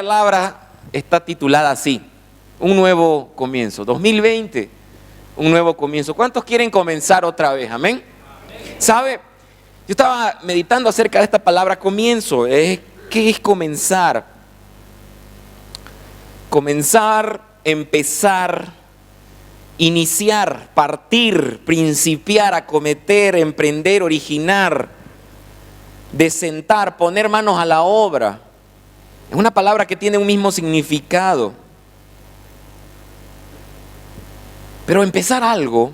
palabra está titulada así: un nuevo comienzo. 2020, un nuevo comienzo. ¿Cuántos quieren comenzar otra vez? Amén. ¿Sabe? Yo estaba meditando acerca de esta palabra comienzo. ¿Qué es comenzar? Comenzar, empezar, iniciar, partir, principiar, acometer, emprender, originar, desentar, poner manos a la obra. Es una palabra que tiene un mismo significado. Pero empezar algo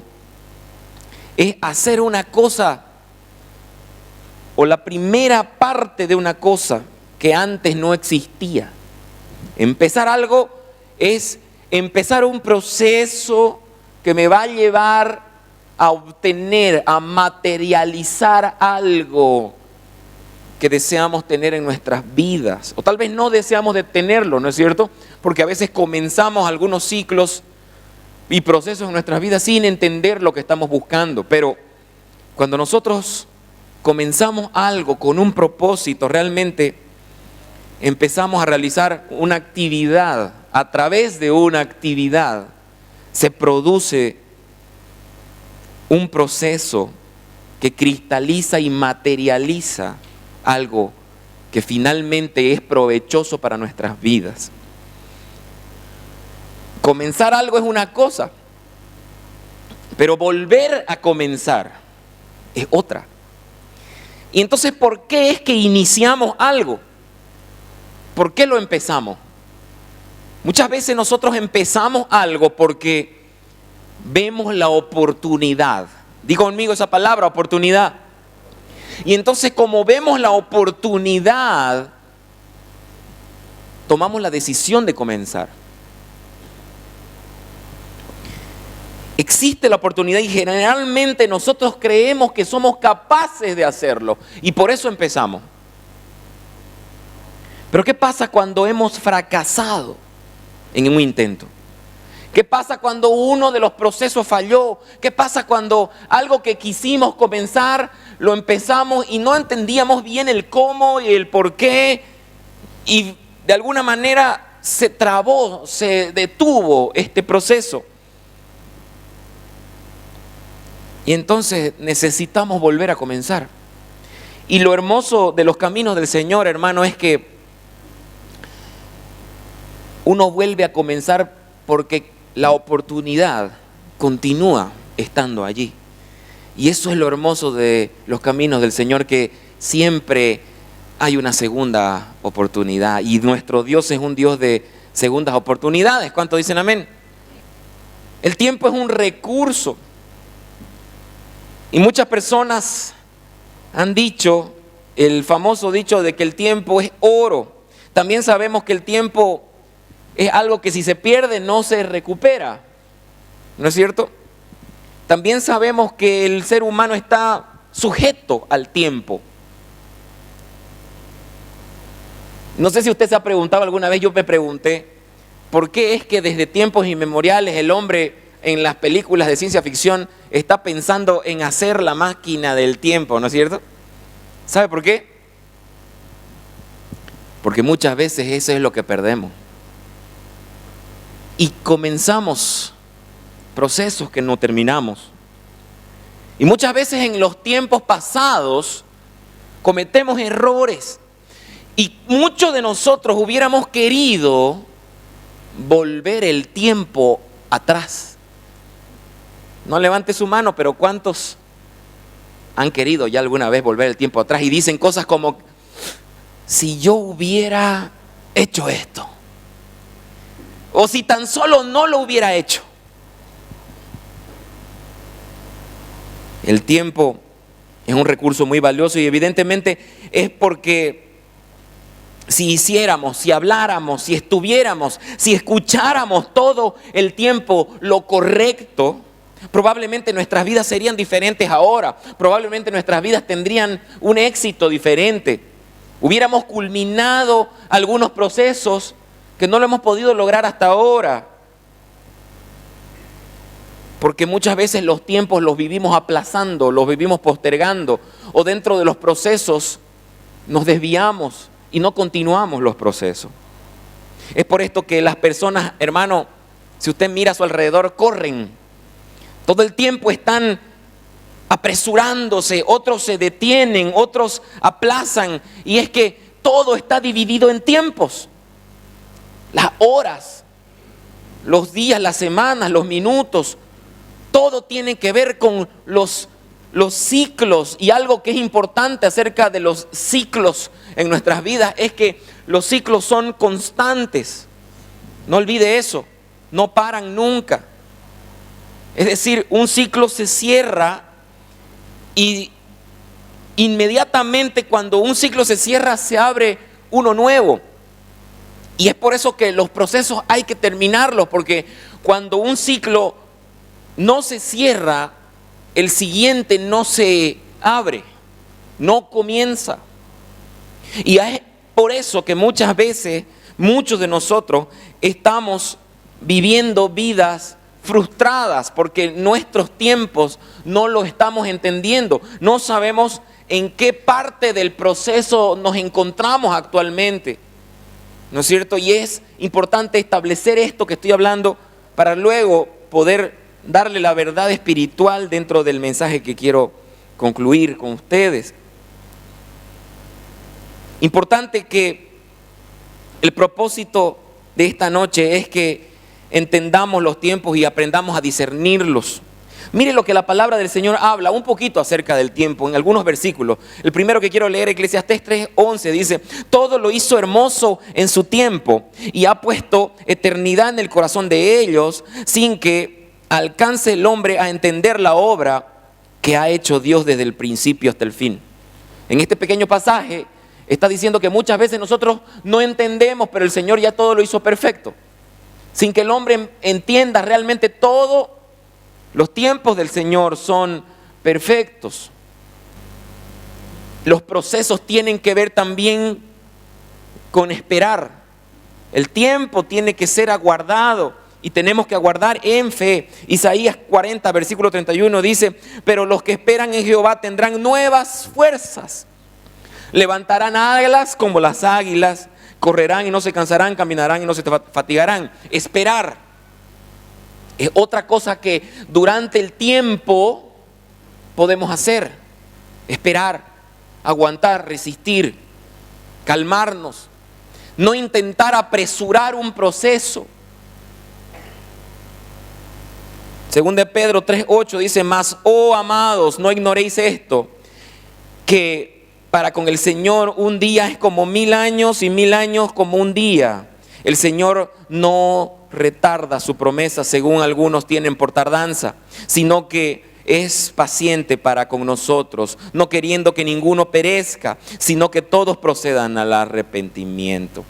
es hacer una cosa o la primera parte de una cosa que antes no existía. Empezar algo es empezar un proceso que me va a llevar a obtener, a materializar algo que deseamos tener en nuestras vidas. O tal vez no deseamos de tenerlo, ¿no es cierto? Porque a veces comenzamos algunos ciclos y procesos en nuestras vidas sin entender lo que estamos buscando. Pero cuando nosotros comenzamos algo con un propósito, realmente empezamos a realizar una actividad. A través de una actividad se produce un proceso que cristaliza y materializa algo que finalmente es provechoso para nuestras vidas. Comenzar algo es una cosa, pero volver a comenzar es otra. Y entonces, ¿por qué es que iniciamos algo? ¿Por qué lo empezamos? Muchas veces nosotros empezamos algo porque vemos la oportunidad. Diga conmigo esa palabra, oportunidad. Y entonces, como vemos la oportunidad, tomamos la decisión de comenzar. Existe la oportunidad y generalmente nosotros creemos que somos capaces de hacerlo y por eso empezamos. Pero ¿qué pasa cuando hemos fracasado en un intento? ¿Qué pasa cuando uno de los procesos falló? ¿Qué pasa cuando algo que quisimos comenzar lo empezamos y no entendíamos bien el cómo y el por qué? Y de alguna manera se trabó, se detuvo este proceso. Y entonces necesitamos volver a comenzar. Y lo hermoso de los caminos del Señor, hermano, es que uno vuelve a comenzar porque la oportunidad continúa estando allí. Y eso es lo hermoso de los caminos del Señor, que siempre hay una segunda oportunidad. Y nuestro Dios es un Dios de segundas oportunidades. ¿Cuántos dicen amén? El tiempo es un recurso. Y muchas personas han dicho, el famoso dicho de que el tiempo es oro. También sabemos que el tiempo es algo que si se pierde no se recupera, ¿no es cierto? También sabemos que el ser humano está sujeto al tiempo. No sé si usted se ha preguntado alguna vez, yo me pregunté, ¿por qué es que desde tiempos inmemoriales el hombre en las películas de ciencia ficción está pensando en hacer la máquina del tiempo, ¿no es cierto? ¿Sabe por qué? Porque muchas veces eso es lo que perdemos. Y comenzamos procesos que no terminamos. Y muchas veces en los tiempos pasados cometemos errores. Y muchos de nosotros hubiéramos querido volver el tiempo atrás. No levante su mano, pero ¿cuántos han querido ya alguna vez volver el tiempo atrás? Y dicen cosas como, si yo hubiera hecho esto. O si tan solo no lo hubiera hecho. El tiempo es un recurso muy valioso y evidentemente es porque si hiciéramos, si habláramos, si estuviéramos, si escucháramos todo el tiempo lo correcto, probablemente nuestras vidas serían diferentes ahora. Probablemente nuestras vidas tendrían un éxito diferente. Hubiéramos culminado algunos procesos que no lo hemos podido lograr hasta ahora. Porque muchas veces los tiempos los vivimos aplazando, los vivimos postergando, o dentro de los procesos nos desviamos y no continuamos los procesos. Es por esto que las personas, hermano, si usted mira a su alrededor, corren. Todo el tiempo están apresurándose, otros se detienen, otros aplazan. Y es que todo está dividido en tiempos. Las horas, los días, las semanas, los minutos, todo tiene que ver con los ciclos. Y algo que es importante acerca de los ciclos en nuestras vidas es que los ciclos son constantes. No olvide eso, no paran nunca. Es decir, un ciclo se cierra y inmediatamente cuando un ciclo se cierra se abre uno nuevo. Y es por eso que los procesos hay que terminarlos, porque cuando un ciclo no se cierra, el siguiente no se abre, no comienza. Y es por eso que muchas veces, muchos de nosotros estamos viviendo vidas frustradas, porque nuestros tiempos no los estamos entendiendo. No sabemos en qué parte del proceso nos encontramos actualmente. ¿No es cierto? Y es importante establecer esto que estoy hablando para luego poder darle la verdad espiritual dentro del mensaje que quiero concluir con ustedes. Importante que el propósito de esta noche es que entendamos los tiempos y aprendamos a discernirlos. Mire lo que la palabra del Señor habla un poquito acerca del tiempo en algunos versículos. El primero que quiero leer, Eclesiastés 3:11, dice: todo lo hizo hermoso en su tiempo y ha puesto eternidad en el corazón de ellos, sin que alcance el hombre a entender la obra que ha hecho Dios desde el principio hasta el fin. En este pequeño pasaje está diciendo que muchas veces nosotros no entendemos, pero el Señor ya todo lo hizo perfecto. Sin que el hombre entienda realmente todo. Los tiempos del Señor son perfectos. Los procesos tienen que ver también con esperar. El tiempo tiene que ser aguardado y tenemos que aguardar en fe. Isaías 40, versículo 31 dice: pero los que esperan en Jehová tendrán nuevas fuerzas. Levantarán alas como las águilas, correrán y no se cansarán, caminarán y no se fatigarán. Esperar es otra cosa que durante el tiempo podemos hacer. Esperar, aguantar, resistir, calmarnos. No intentar apresurar un proceso. Según de Pedro 3:8 dice: mas, oh amados, no ignoréis esto, que para con el Señor un día es como 1000 años y 1000 años como un día. El Señor no retarda su promesa, según algunos tienen por tardanza, sino que es paciente para con nosotros, no queriendo que ninguno perezca, sino que todos procedan al arrepentimiento.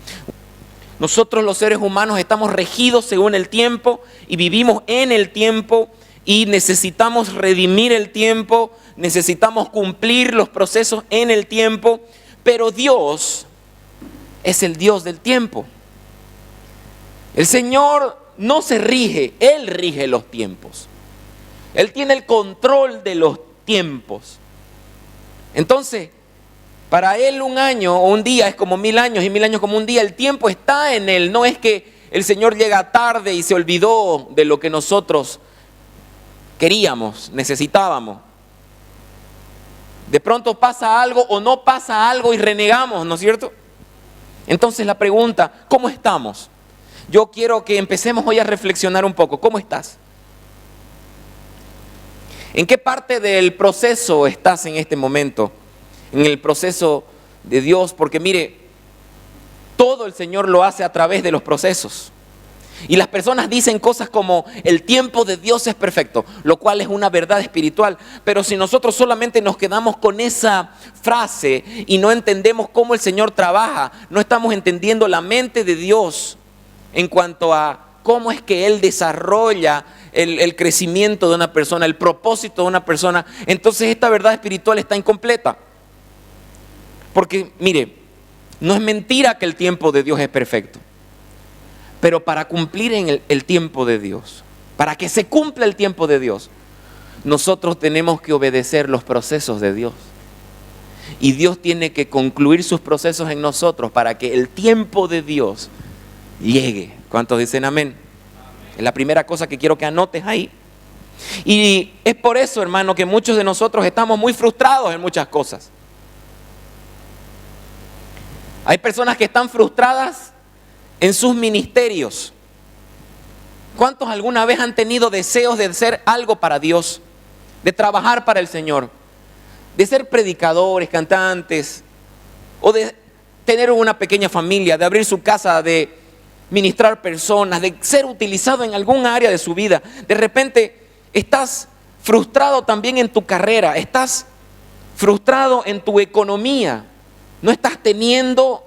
Nosotros los seres humanos estamos regidos según el tiempo y vivimos en el tiempo y necesitamos redimir el tiempo, necesitamos cumplir los procesos en el tiempo, pero Dios es el Dios del tiempo. El Señor no se rige, Él rige los tiempos. Él tiene el control de los tiempos. Entonces, para Él un año o un día es como 1000 años y 1000 años como un día. El tiempo está en Él. No es que el Señor llega tarde y se olvidó de lo que nosotros queríamos, necesitábamos. De pronto pasa algo o no pasa algo y renegamos, ¿no es cierto? Entonces la pregunta: ¿cómo estamos? Yo quiero que empecemos hoy a reflexionar un poco. ¿Cómo estás? ¿En qué parte del proceso estás en este momento? En el proceso de Dios, porque mire, todo el Señor lo hace a través de los procesos. Y las personas dicen cosas como: el tiempo de Dios es perfecto, lo cual es una verdad espiritual. Pero si nosotros solamente nos quedamos con esa frase y no entendemos cómo el Señor trabaja, no estamos entendiendo la mente de Dios en cuanto a cómo es que Él desarrolla el crecimiento de una persona, el propósito de una persona. Entonces esta verdad espiritual está incompleta. Porque mire, no es mentira que el tiempo de Dios es perfecto. Pero para cumplir en el tiempo de Dios, para que se cumpla el tiempo de Dios, nosotros tenemos que obedecer los procesos de Dios. Y Dios tiene que concluir sus procesos en nosotros para que el tiempo de Dios llegue. ¿Cuántos dicen amén? Es la primera cosa que quiero que anotes ahí. Y es por eso, hermano, que muchos de nosotros estamos muy frustrados en muchas cosas. Hay personas que están frustradas en sus ministerios. ¿Cuántos alguna vez han tenido deseos de hacer algo para Dios? De trabajar para el Señor, de ser predicadores, cantantes, o de tener una pequeña familia, de abrir su casa, de ministrar personas, de ser utilizado en algún área de su vida? De repente estás frustrado también en tu carrera, estás frustrado en tu economía, no estás teniendo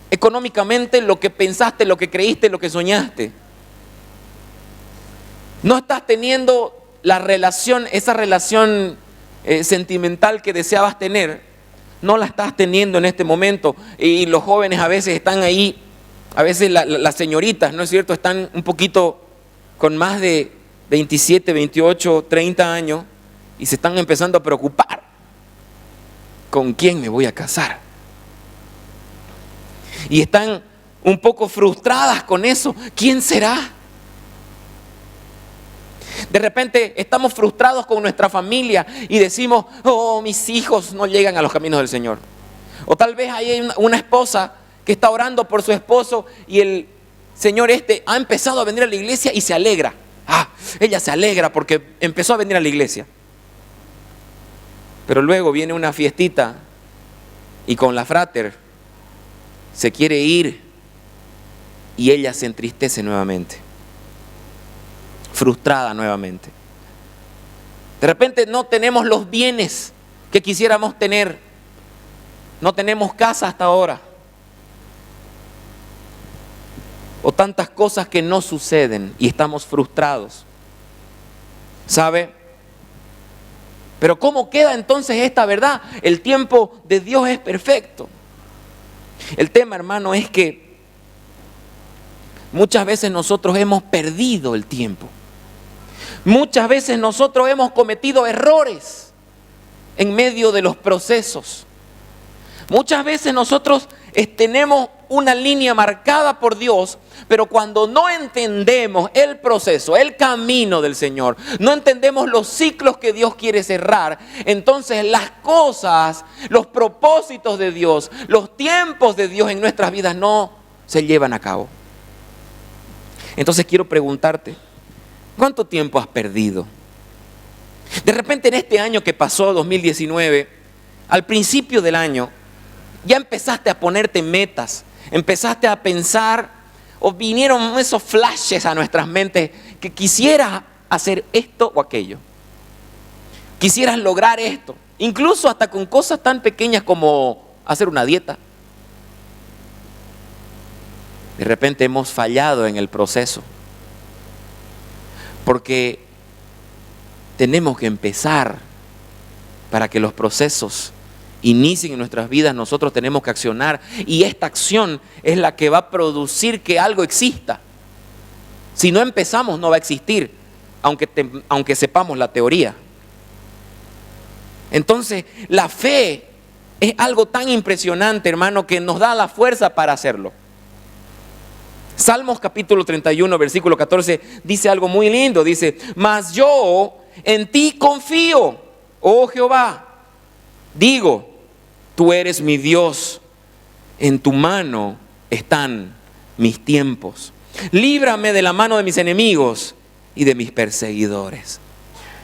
económicamente lo que pensaste, lo que creíste, lo que soñaste. No estás teniendo la relación, esa relación sentimental que deseabas tener, no la estás teniendo en este momento. Y los jóvenes a veces están ahí, a veces las señoritas, ¿no es cierto?, están un poquito con más de 27, 28, 30 años y se están empezando a preocupar. ¿Con quién me voy a casar? Y están un poco frustradas con eso. ¿Quién será? De repente estamos frustrados con nuestra familia y decimos, oh, mis hijos no llegan a los caminos del Señor. O tal vez hay una esposa que está orando por su esposo y el señor ha empezado a venir a la iglesia y se alegra. Ella se alegra porque empezó a venir a la iglesia. Pero luego viene una fiestita y con la frater se quiere ir y ella se entristece nuevamente, frustrada nuevamente. De repente no tenemos los bienes que quisiéramos tener, no tenemos casa hasta ahora, o tantas cosas que no suceden y estamos frustrados, ¿sabe? Pero ¿cómo queda entonces esta verdad? El tiempo de Dios es perfecto. El tema, hermano, es que muchas veces nosotros hemos perdido el tiempo. Muchas veces nosotros hemos cometido errores en medio de los procesos. Muchas veces nosotros tenemos una línea marcada por Dios, pero cuando no entendemos el proceso, el camino del Señor, no entendemos los ciclos que Dios quiere cerrar, entonces las cosas, los propósitos de Dios, los tiempos de Dios en nuestras vidas no se llevan a cabo. Entonces quiero preguntarte, ¿cuánto tiempo has perdido? De repente en este año que pasó, 2019, al principio del año, ya empezaste a ponerte metas, empezaste a pensar, o vinieron esos flashes a nuestras mentes, que quisieras hacer esto o aquello. Quisieras lograr esto, incluso hasta con cosas tan pequeñas como hacer una dieta. De repente hemos fallado en el proceso, porque tenemos que empezar para que los procesos inicien en nuestras vidas. Nosotros tenemos que accionar, y esta acción es la que va a producir que algo exista. Si no empezamos, no va a existir, aunque sepamos la teoría. Entonces, la fe es algo tan impresionante, hermano, que nos da la fuerza para hacerlo. Salmos capítulo 31, versículo 14, dice algo muy lindo. Dice, mas yo en ti confío, oh Jehová. Digo, tú eres mi Dios, en tu mano están mis tiempos. Líbrame de la mano de mis enemigos y de mis perseguidores.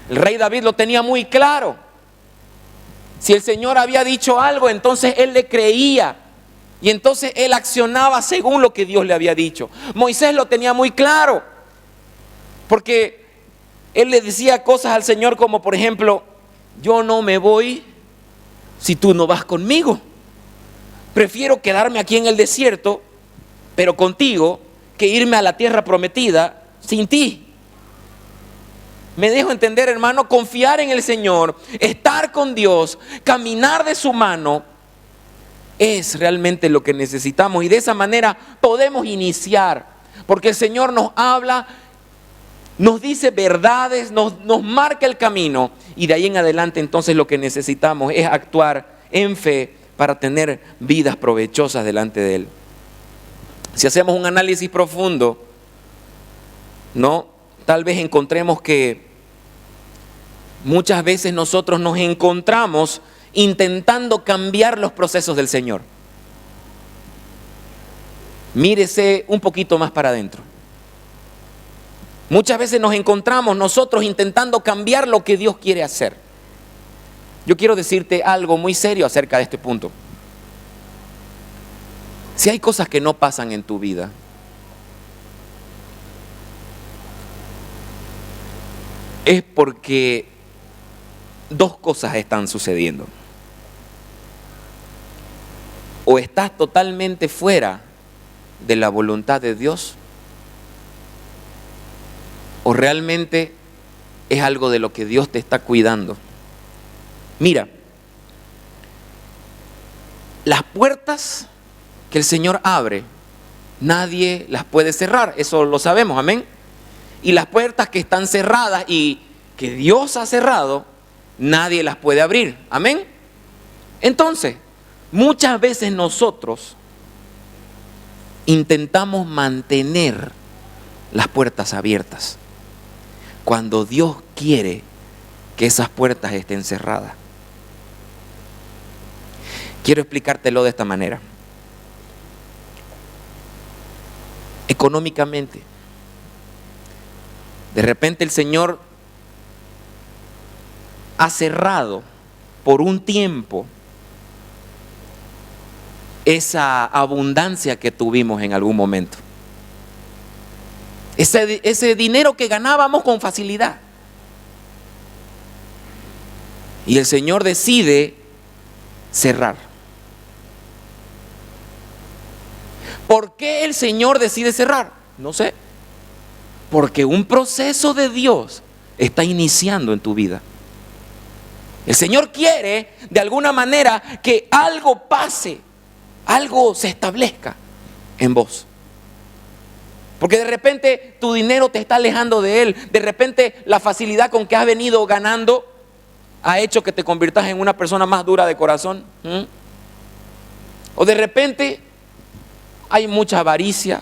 El rey David lo tenía muy claro. Si el Señor había dicho algo, entonces él le creía. Y entonces él accionaba según lo que Dios le había dicho. Moisés lo tenía muy claro, porque él le decía cosas al Señor como, por ejemplo, yo no me voy si tú no vas conmigo. Prefiero quedarme aquí en el desierto, pero contigo, que irme a la tierra prometida sin ti. Me dejo entender, hermano, confiar en el Señor, estar con Dios, caminar de su mano, es realmente lo que necesitamos, y de esa manera podemos iniciar, porque el Señor nos habla, nos dice verdades, nos marca el camino, y de ahí en adelante entonces lo que necesitamos es actuar en fe para tener vidas provechosas delante de Él. Si hacemos un análisis profundo, ¿no? Tal vez encontremos que muchas veces nosotros nos encontramos intentando cambiar los procesos del Señor. Mírese un poquito más para adentro. Muchas veces nos encontramos nosotros intentando cambiar lo que Dios quiere hacer. Yo quiero decirte algo muy serio acerca de este punto. Si hay cosas que no pasan en tu vida, es porque dos cosas están sucediendo. O estás totalmente fuera de la voluntad de Dios, o realmente es algo de lo que Dios te está cuidando. Mira, las puertas que el Señor abre, nadie las puede cerrar, eso lo sabemos, amén. Y las puertas que están cerradas y que Dios ha cerrado, nadie las puede abrir, amén. Entonces, muchas veces nosotros intentamos mantener las puertas abiertas cuando Dios quiere que esas puertas estén cerradas. Quiero explicártelo de esta manera. Económicamente, de repente el Señor ha cerrado por un tiempo esa abundancia que tuvimos en algún momento. Ese dinero que ganábamos con facilidad. Y el Señor decide cerrar. ¿Por qué el Señor decide cerrar? No sé. Porque un proceso de Dios está iniciando en tu vida. El Señor quiere de alguna manera que algo pase, algo se establezca en vos. Porque de repente tu dinero te está alejando de Él. De repente la facilidad con que has venido ganando ha hecho que te conviertas en una persona más dura de corazón. O de repente hay mucha avaricia.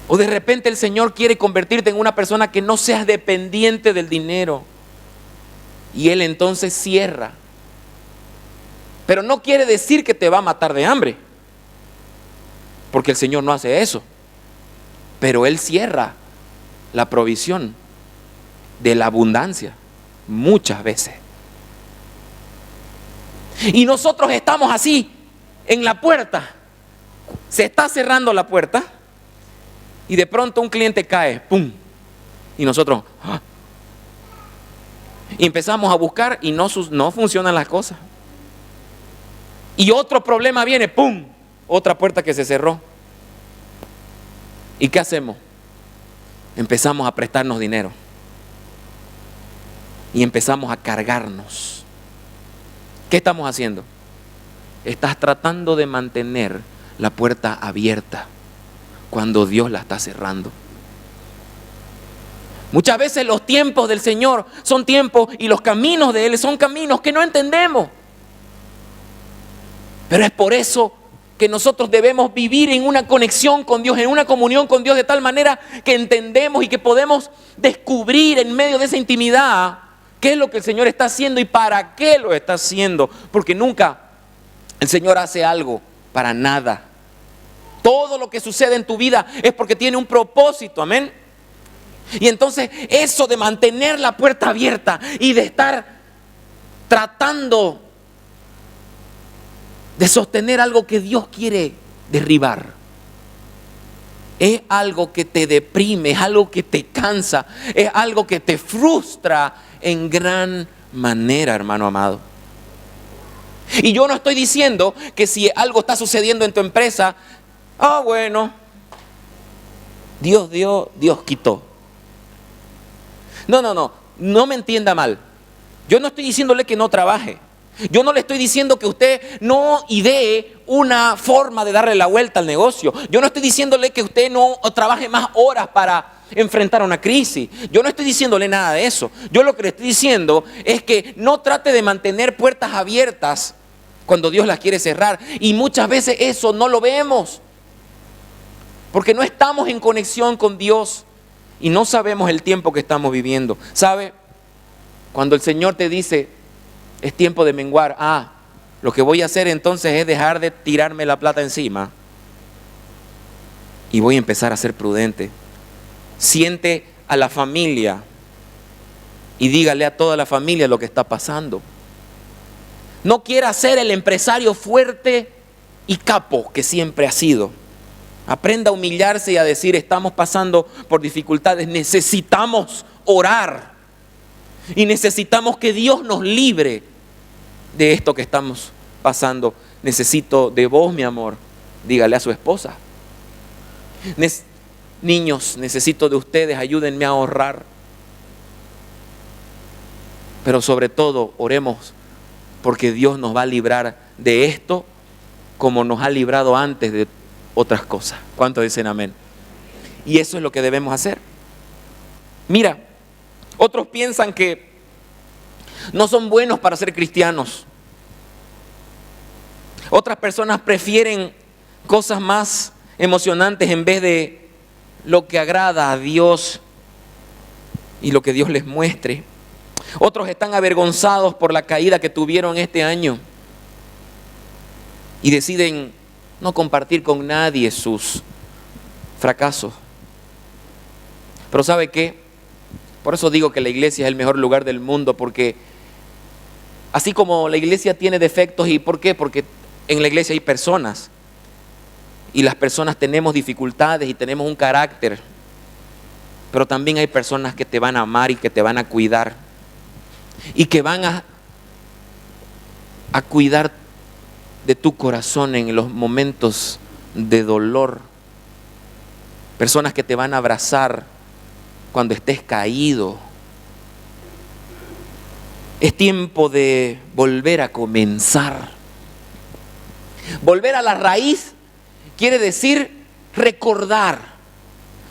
O de repente el Señor quiere convertirte en una persona que no seas dependiente del dinero. Y Él entonces cierra. Pero no quiere decir que te va a matar de hambre, porque el Señor no hace eso. Pero Él cierra la provisión de la abundancia muchas veces. Y nosotros estamos así en la puerta. Se está cerrando la puerta y de pronto un cliente cae, ¡pum! Y nosotros ¡ah! Y empezamos a buscar y no funcionan las cosas. Y otro problema viene, ¡pum! Otra puerta que se cerró. ¿Y qué hacemos? Empezamos a prestarnos dinero. Y empezamos a cargarnos. ¿Qué estamos haciendo? Estás tratando de mantener la puerta abierta cuando Dios la está cerrando. Muchas veces los tiempos del Señor son tiempos y los caminos de Él son caminos que no entendemos. Pero es por eso que nosotros debemos vivir en una conexión con Dios, en una comunión con Dios, de tal manera que entendemos y que podemos descubrir en medio de esa intimidad qué es lo que el Señor está haciendo y para qué lo está haciendo. Porque nunca el Señor hace algo para nada. Todo lo que sucede en tu vida es porque tiene un propósito, amén. Y entonces eso de mantener la puerta abierta y de estar tratando de sostener algo que Dios quiere derribar, es algo que te deprime, es algo que te cansa, es algo que te frustra en gran manera, hermano amado. Y yo no estoy diciendo que si algo está sucediendo en tu empresa, bueno, Dios dio, Dios quitó. No me entienda mal. Yo no estoy diciéndole que no trabaje. Yo no le estoy diciendo que usted no idee una forma de darle la vuelta al negocio. Yo no estoy diciéndole que usted no trabaje más horas para enfrentar una crisis. Yo no estoy diciéndole nada de eso. Yo lo que le estoy diciendo es que no trate de mantener puertas abiertas cuando Dios las quiere cerrar. Y muchas veces eso no lo vemos, porque no estamos en conexión con Dios y no sabemos el tiempo que estamos viviendo. ¿Sabe? Cuando el Señor te dice, es tiempo de menguar, lo que voy a hacer entonces es dejar de tirarme la plata encima y voy a empezar a ser prudente. Siente a la familia y dígale a toda la familia lo que está pasando. No quiera ser el empresario fuerte y capo que siempre ha sido. Aprenda a humillarse y a decir, estamos pasando por dificultades, necesitamos orar y necesitamos que Dios nos libre de esto que estamos pasando. Necesito de vos, mi amor. Dígale a su esposa. Niños, necesito de ustedes, ayúdenme a ahorrar. Pero sobre todo, oremos porque Dios nos va a librar de esto como nos ha librado antes de otras cosas. ¿Cuántos dicen amén? Y eso es lo que debemos hacer. Mira, otros piensan que no son buenos para ser cristianos. Otras personas prefieren cosas más emocionantes en vez de lo que agrada a Dios y lo que Dios les muestre. Otros están avergonzados por la caída que tuvieron este año y deciden no compartir con nadie sus fracasos. Pero ¿sabe qué? Por eso digo que la iglesia es el mejor lugar del mundo, porque así como la iglesia tiene defectos, ¿y por qué? Porque en la iglesia hay personas y las personas tenemos dificultades y tenemos un carácter, pero también hay personas que te van a amar y que te van a cuidar y que van a cuidar de tu corazón en los momentos de dolor. Personas que te van a abrazar cuando estés caído. Es tiempo de volver a comenzar. Volver a la raíz quiere decir recordar.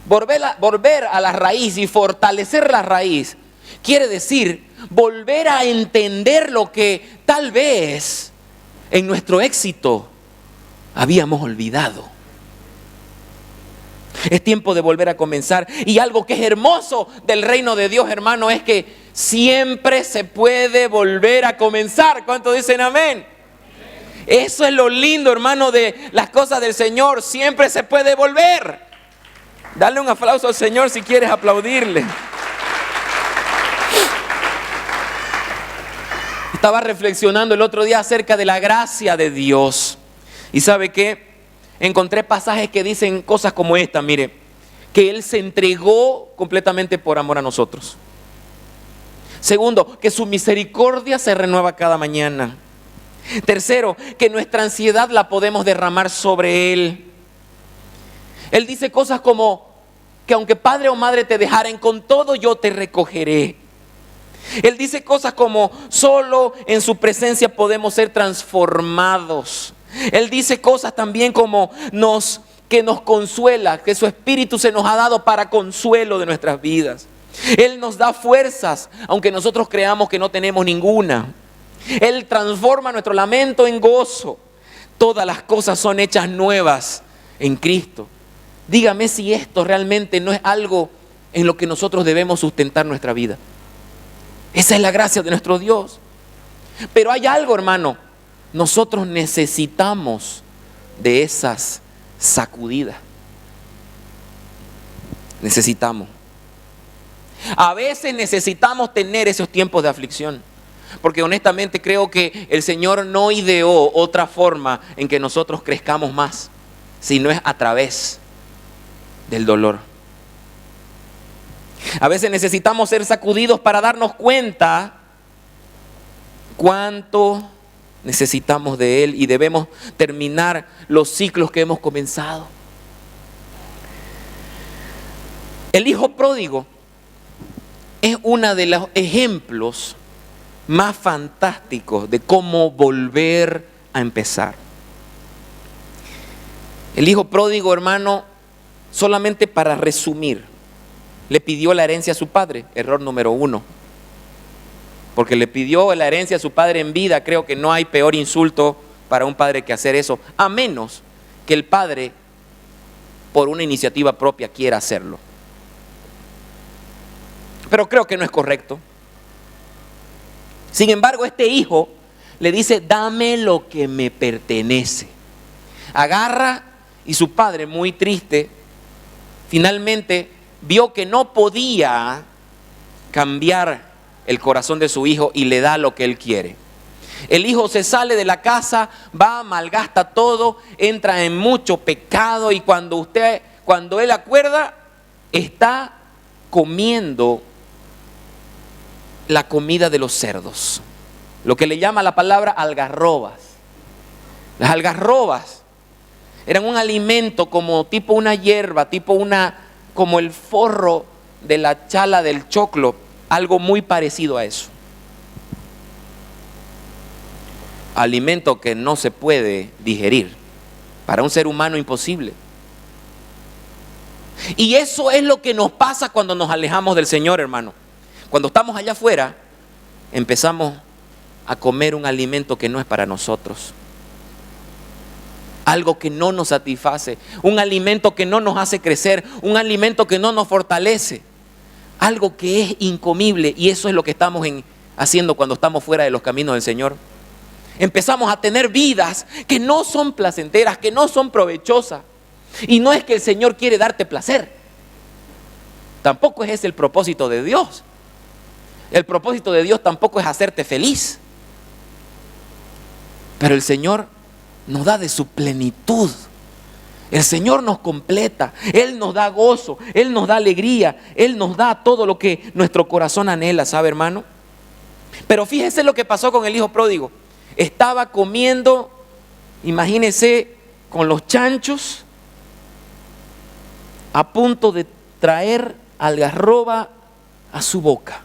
Volver a la raíz y fortalecer la raíz quiere decir volver a entender lo que tal vez en nuestro éxito habíamos olvidado. Es tiempo de volver a comenzar. Y algo que es hermoso del reino de Dios, hermano, es que siempre se puede volver a comenzar. ¿Cuántos dicen amén? Eso es lo lindo, hermano, de las cosas del Señor. Siempre se puede volver. Dale un aplauso al Señor si quieres aplaudirle. Estaba reflexionando el otro día acerca de la gracia de Dios. ¿Y sabe qué? Encontré pasajes que dicen cosas como esta, mire, que Él se entregó completamente por amor a nosotros. Segundo, que su misericordia se renueva cada mañana. Tercero, que nuestra ansiedad la podemos derramar sobre Él. Él dice cosas como que aunque padre o madre te dejaren, con todo yo te recogeré. Él dice cosas como solo en su presencia podemos ser transformados. Él dice cosas también como que nos consuela, que su espíritu se nos ha dado para consuelo de nuestras vidas. Él nos da fuerzas, aunque nosotros creamos que no tenemos ninguna. Él transforma nuestro lamento en gozo. Todas las cosas son hechas nuevas en Cristo. Dígame si esto realmente no es algo en lo que nosotros debemos sustentar nuestra vida. Esa es la gracia de nuestro Dios. Pero hay algo, hermano. Nosotros necesitamos de esas sacudidas. Necesitamos. A veces necesitamos tener esos tiempos de aflicción. Porque honestamente creo que el Señor no ideó otra forma en que nosotros crezcamos más, sino es a través del dolor. A veces necesitamos ser sacudidos para darnos cuenta cuánto necesitamos de Él y debemos terminar los ciclos que hemos comenzado. El hijo pródigo es uno de los ejemplos más fantásticos de cómo volver a empezar. El hijo pródigo, hermano, solamente para resumir, le pidió la herencia a su padre, error número 1. Porque le pidió la herencia a su padre en vida. Creo que no hay peor insulto para un padre que hacer eso, a menos que el padre por una iniciativa propia quiera hacerlo. Pero creo que no es correcto. Sin embargo, este hijo le dice: dame lo que me pertenece. Agarra, y su padre, muy triste, finalmente vio que no podía cambiar el corazón de su hijo y le da lo que él quiere. El hijo se sale de la casa, va, malgasta todo, entra en mucho pecado, y cuando él acuerda, está comiendo la comida de los cerdos, lo que le llama la palabra algarrobas. Las algarrobas eran un alimento como tipo una hierba, como el forro de la chala del choclo, algo muy parecido a eso. Alimento que no se puede digerir, para un ser humano imposible. Y eso es lo que nos pasa cuando nos alejamos del Señor, hermano. Cuando estamos allá afuera, empezamos a comer un alimento que no es para nosotros. Algo que no nos satisface, un alimento que no nos hace crecer, un alimento que no nos fortalece, algo que es incomible. Y eso es lo que estamos haciendo cuando estamos fuera de los caminos del Señor. Empezamos a tener vidas que no son placenteras, que no son provechosas. Y no es que el Señor quiere darte placer, tampoco es ese el propósito de Dios. El propósito de Dios tampoco es hacerte feliz. Pero el Señor nos da de su plenitud. El Señor nos completa, Él nos da gozo, Él nos da alegría, Él nos da todo lo que nuestro corazón anhela, ¿sabe, hermano? Pero fíjese lo que pasó con el hijo pródigo. Estaba comiendo, imagínese, con los chanchos, a punto de traer algarroba a su boca.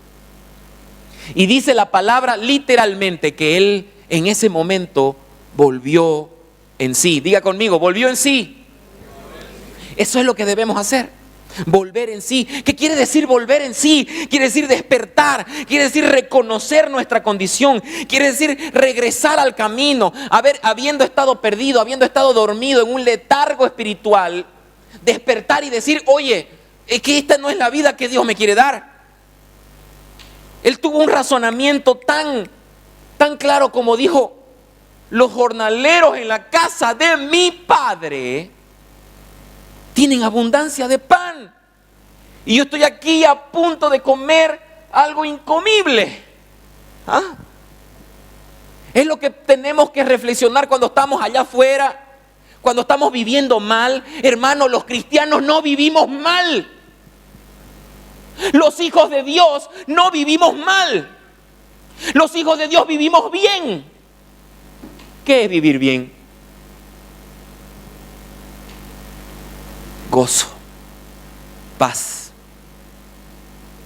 Y dice la palabra literalmente que él en ese momento volvió en sí. Diga conmigo, volvió en sí. Eso es lo que debemos hacer, volver en sí. ¿Qué quiere decir volver en sí? Quiere decir despertar, quiere decir reconocer nuestra condición, quiere decir regresar al camino, habiendo estado perdido, habiendo estado dormido en un letargo espiritual, despertar y decir: oye, es que esta no es la vida que Dios me quiere dar. Él tuvo un razonamiento tan claro como dijo: los jornaleros en la casa de mi padre tienen abundancia de pan, y yo estoy aquí a punto de comer algo incomible. ¿Ah? Es lo que tenemos que reflexionar cuando estamos allá afuera, cuando estamos viviendo mal. Hermanos, los cristianos no vivimos mal. Los hijos de Dios no vivimos mal. Los hijos de Dios vivimos bien. ¿Qué es vivir bien? Gozo, paz.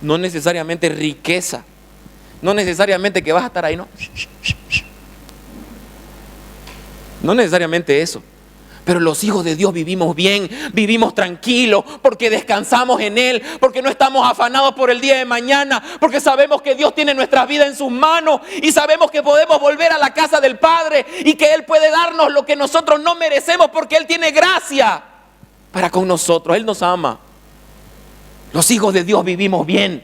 No necesariamente riqueza, no necesariamente que vas a estar ahí, no. No necesariamente eso. Pero los hijos de Dios vivimos bien, vivimos tranquilos, porque descansamos en Él, porque no estamos afanados por el día de mañana, porque sabemos que Dios tiene nuestras vidas en sus manos y sabemos que podemos volver a la casa del Padre y que Él puede darnos lo que nosotros no merecemos, porque Él tiene gracia para con nosotros. Él nos ama. Los hijos de Dios vivimos bien.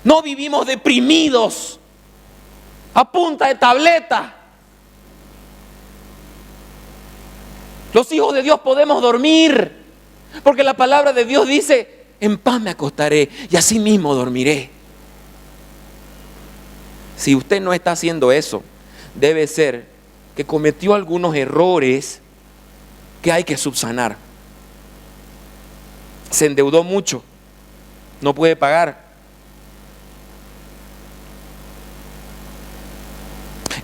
No vivimos deprimidos a punta de tableta. Los hijos de Dios podemos dormir, porque la palabra de Dios dice: en paz me acostaré y así mismo dormiré. Si usted no está haciendo eso, debe ser que cometió algunos errores que hay que subsanar. Se endeudó mucho, no puede pagar.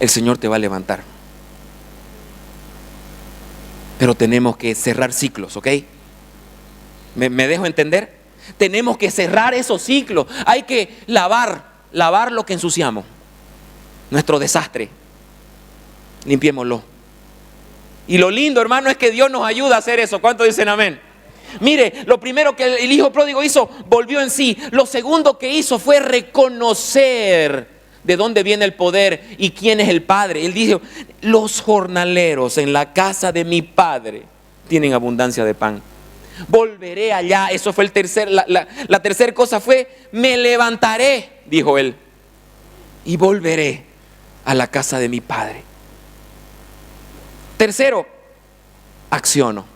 El Señor te va a levantar. Pero tenemos que cerrar ciclos, ¿ok? ¿Me dejo entender? Tenemos que cerrar esos ciclos. Hay que lavar lo que ensuciamos. Nuestro desastre. Limpiémoslo. Y lo lindo, hermano, es que Dios nos ayuda a hacer eso. ¿Cuántos dicen amén? Mire, lo primero que el hijo pródigo hizo, volvió en sí. Lo segundo que hizo fue reconocer de dónde viene el poder y quién es el Padre. Él dijo, los jornaleros en la casa de mi Padre tienen abundancia de pan. Volveré allá. Eso fue la tercera cosa fue, me levantaré, dijo él, y volveré a la casa de mi Padre. Tercero, acciono.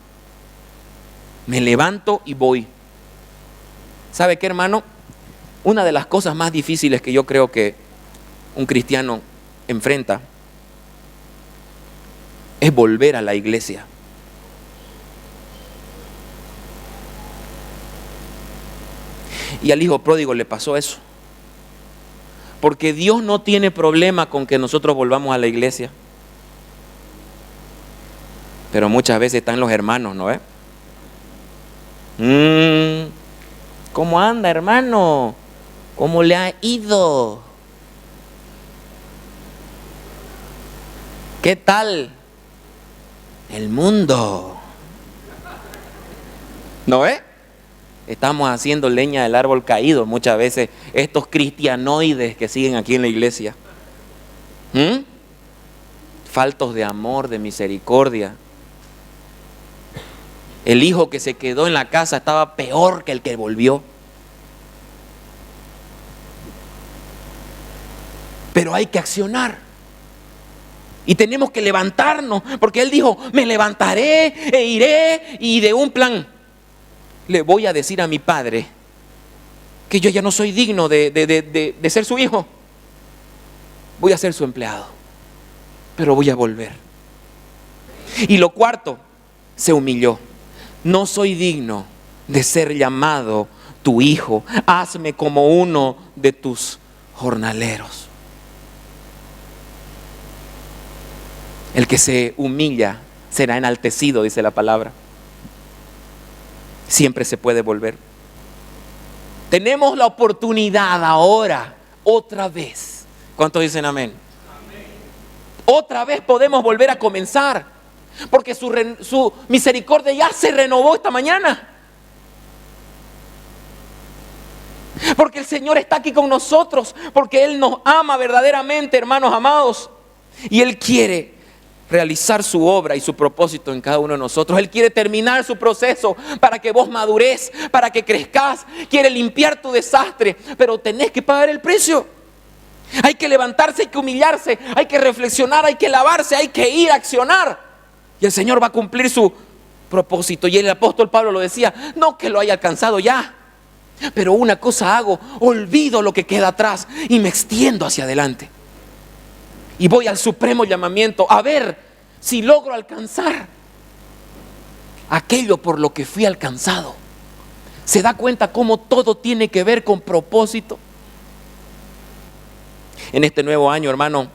Me levanto y voy. ¿Sabe qué, hermano? Una de las cosas más difíciles que yo creo que un cristiano enfrenta es volver a la iglesia. Y al hijo pródigo le pasó eso. Porque Dios no tiene problema con que nosotros volvamos a la iglesia. Pero muchas veces están los hermanos, ¿no? ¿Cómo anda, hermano? ¿Cómo le ha ido? ¿Qué tal el mundo? ¿No es? Estamos haciendo leña del árbol caído muchas veces, estos cristianoides que siguen aquí en la iglesia. Faltos de amor, de misericordia. El hijo que se quedó en la casa estaba peor que el que volvió. Pero hay que accionar. Y tenemos que levantarnos, porque él dijo, me levantaré e iré, y de un plan, le voy a decir a mi padre que yo ya no soy digno de ser su hijo. Voy a ser su empleado, pero voy a volver. Y lo cuarto, se humilló. No soy digno de ser llamado tu hijo. Hazme como uno de tus jornaleros. El que se humilla será enaltecido, dice la palabra. Siempre se puede volver. Tenemos la oportunidad ahora, otra vez. ¿Cuántos dicen amén? Amén. Otra vez podemos volver a comenzar, porque su misericordia ya se renovó esta mañana. Porque el Señor está aquí con nosotros, porque Él nos ama verdaderamente, hermanos amados. Y Él quiere realizar su obra y su propósito en cada uno de nosotros. Él quiere terminar su proceso para que vos madures, para que crezcas. Quiere limpiar tu desastre, pero tenés que pagar el precio. Hay que levantarse, hay que humillarse, hay que reflexionar, hay que lavarse, hay que ir a accionar. Y el Señor va a cumplir su propósito. Y el apóstol Pablo lo decía, no que lo haya alcanzado ya, pero una cosa hago, olvido lo que queda atrás y me extiendo hacia adelante. Y voy al supremo llamamiento a ver si logro alcanzar aquello por lo que fui alcanzado. ¿Se da cuenta cómo todo tiene que ver con propósito? En este nuevo año, hermano,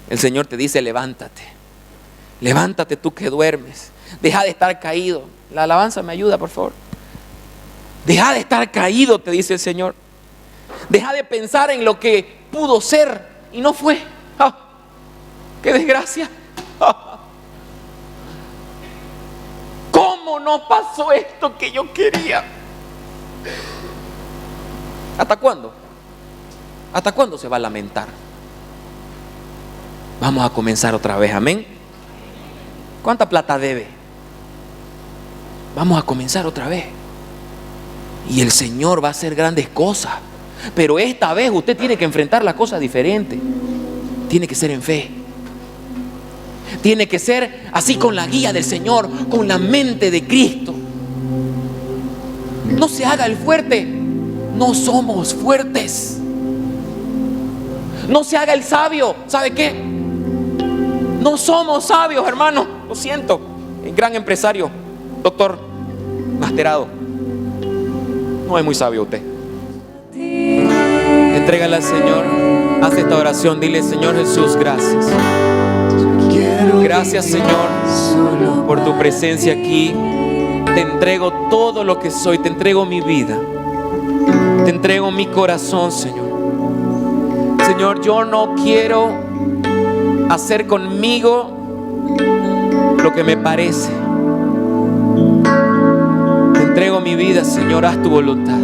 el Señor te dice, levántate. Levántate tú que duermes. Deja de estar caído. La alabanza me ayuda, por favor. Deja de estar caído, te dice el Señor. Deja de pensar en lo que pudo ser y no fue. ¡Oh, qué desgracia! ¡Oh! ¿Cómo no pasó esto que yo quería? ¿Hasta cuándo? ¿Hasta cuándo se va a lamentar? Vamos a comenzar otra vez, amén. ¿Cuánta plata debe? Vamos a comenzar otra vez. Y el Señor va a hacer grandes cosas. Pero esta vez usted tiene que enfrentar las cosas diferentes. Tiene que ser en fe. Tiene que ser así, con la guía del Señor, con la mente de Cristo. No se haga el fuerte. No somos fuertes. No se haga el sabio. ¿Sabe qué? No somos sabios, hermano. Lo siento. El gran empresario, doctor Masterado, no es muy sabio usted. Entrégale al Señor. Haz esta oración. Dile, Señor Jesús, gracias. Gracias, Señor, por tu presencia aquí. Te entrego todo lo que soy. Te entrego mi vida. Te entrego mi corazón, Señor. Señor, yo no quiero hacer conmigo lo que me parece. Te entrego mi vida, Señor. Haz tu voluntad.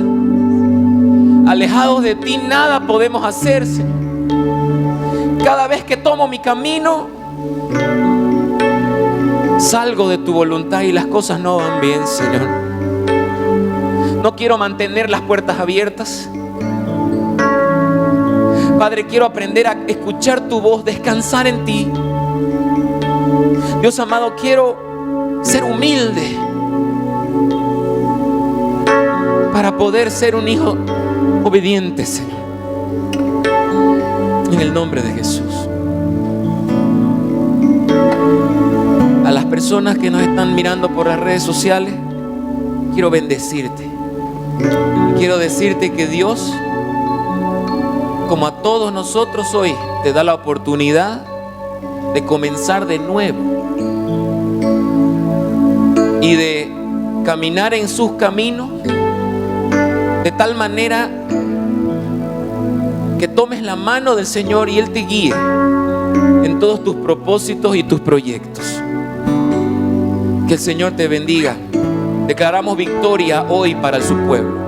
Alejados de ti nada podemos hacer, Señor. cada vez que tomo mi camino, salgo de tu voluntad y las cosas no van bien, Señor. No quiero mantener las puertas abiertas. Padre, quiero aprender a escuchar tu voz, descansar en ti. Dios amado, quiero ser humilde para poder ser un hijo obediente, Señor. En el nombre de Jesús. A las personas que nos están mirando por las redes sociales, quiero bendecirte. Quiero decirte que Dios, como a todos nosotros hoy, te da la oportunidad de comenzar de nuevo y de caminar en sus caminos de tal manera que tomes la mano del Señor y Él te guíe en todos tus propósitos y tus proyectos. Que el Señor te bendiga. Declaramos victoria hoy para su pueblo.